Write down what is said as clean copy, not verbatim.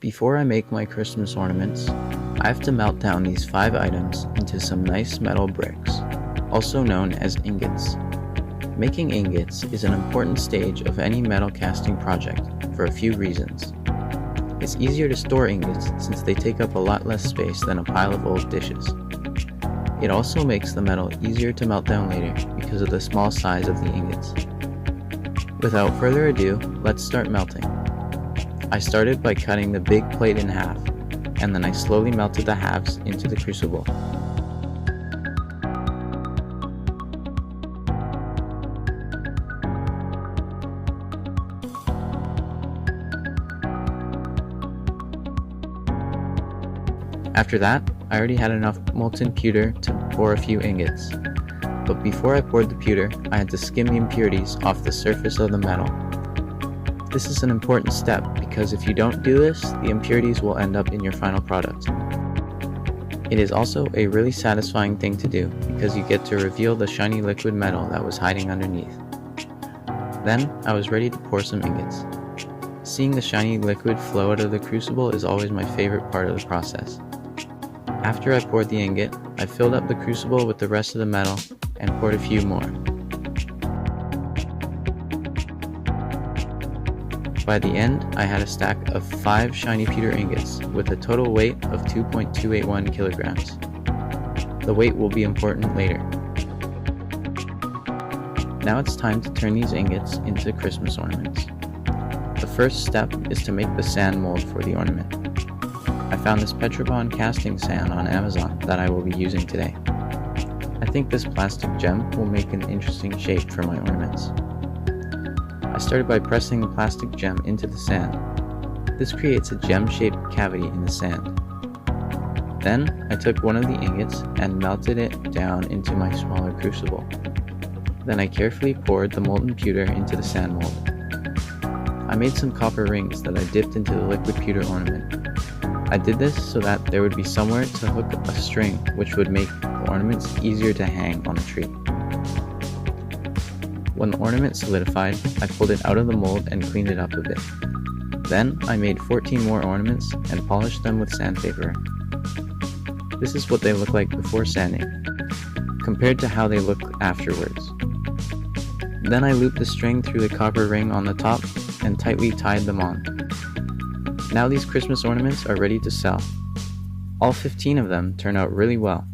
Before I make my Christmas ornaments, I have to melt down these 5 items into some nice metal bricks, also known as ingots. Making ingots is an important stage of any metal casting project for a few reasons. It's easier to store ingots since they take up a lot less space than a pile of old dishes. It also makes the metal easier to melt down later because of the small size of the ingots. Without further ado, let's start melting. I started by cutting the big plate in half, and then I slowly melted the halves into the crucible. After that, I already had enough molten pewter to pour a few ingots. But before I poured the pewter, I had to skim the impurities off the surface of the metal. This is an important step because if you don't do this, the impurities will end up in your final product. It is also a really satisfying thing to do because you get to reveal the shiny liquid metal that was hiding underneath. Then, I was ready to pour some ingots. Seeing the shiny liquid flow out of the crucible is always my favorite part of the process. After I poured the ingot, I filled up the crucible with the rest of the metal and poured a few more. By the end, I had a stack of 5 shiny pewter ingots with a total weight of 2.281 kilograms. The weight will be important later. Now it's time to turn these ingots into Christmas ornaments. The first step is to make the sand mold for the ornament. I found this Petrobond casting sand on Amazon that I will be using today. I think this plastic gem will make an interesting shape for my ornaments. I started by pressing the plastic gem into the sand. This creates a gem-shaped cavity in the sand. Then I took one of the ingots and melted it down into my smaller crucible. Then I carefully poured the molten pewter into the sand mold. I made some copper rings that I dipped into the liquid pewter ornament. I did this so that there would be somewhere to hook a string which would make the ornaments easier to hang on a tree. When the ornament solidified, I pulled it out of the mold and cleaned it up a bit. Then I made 14 more ornaments and polished them with sandpaper. This is what they look like before sanding, compared to how they look afterwards. Then I looped the string through the copper ring on the top and tightly tied them on. Now these Christmas ornaments are ready to sell. All 15 of them turn out really well.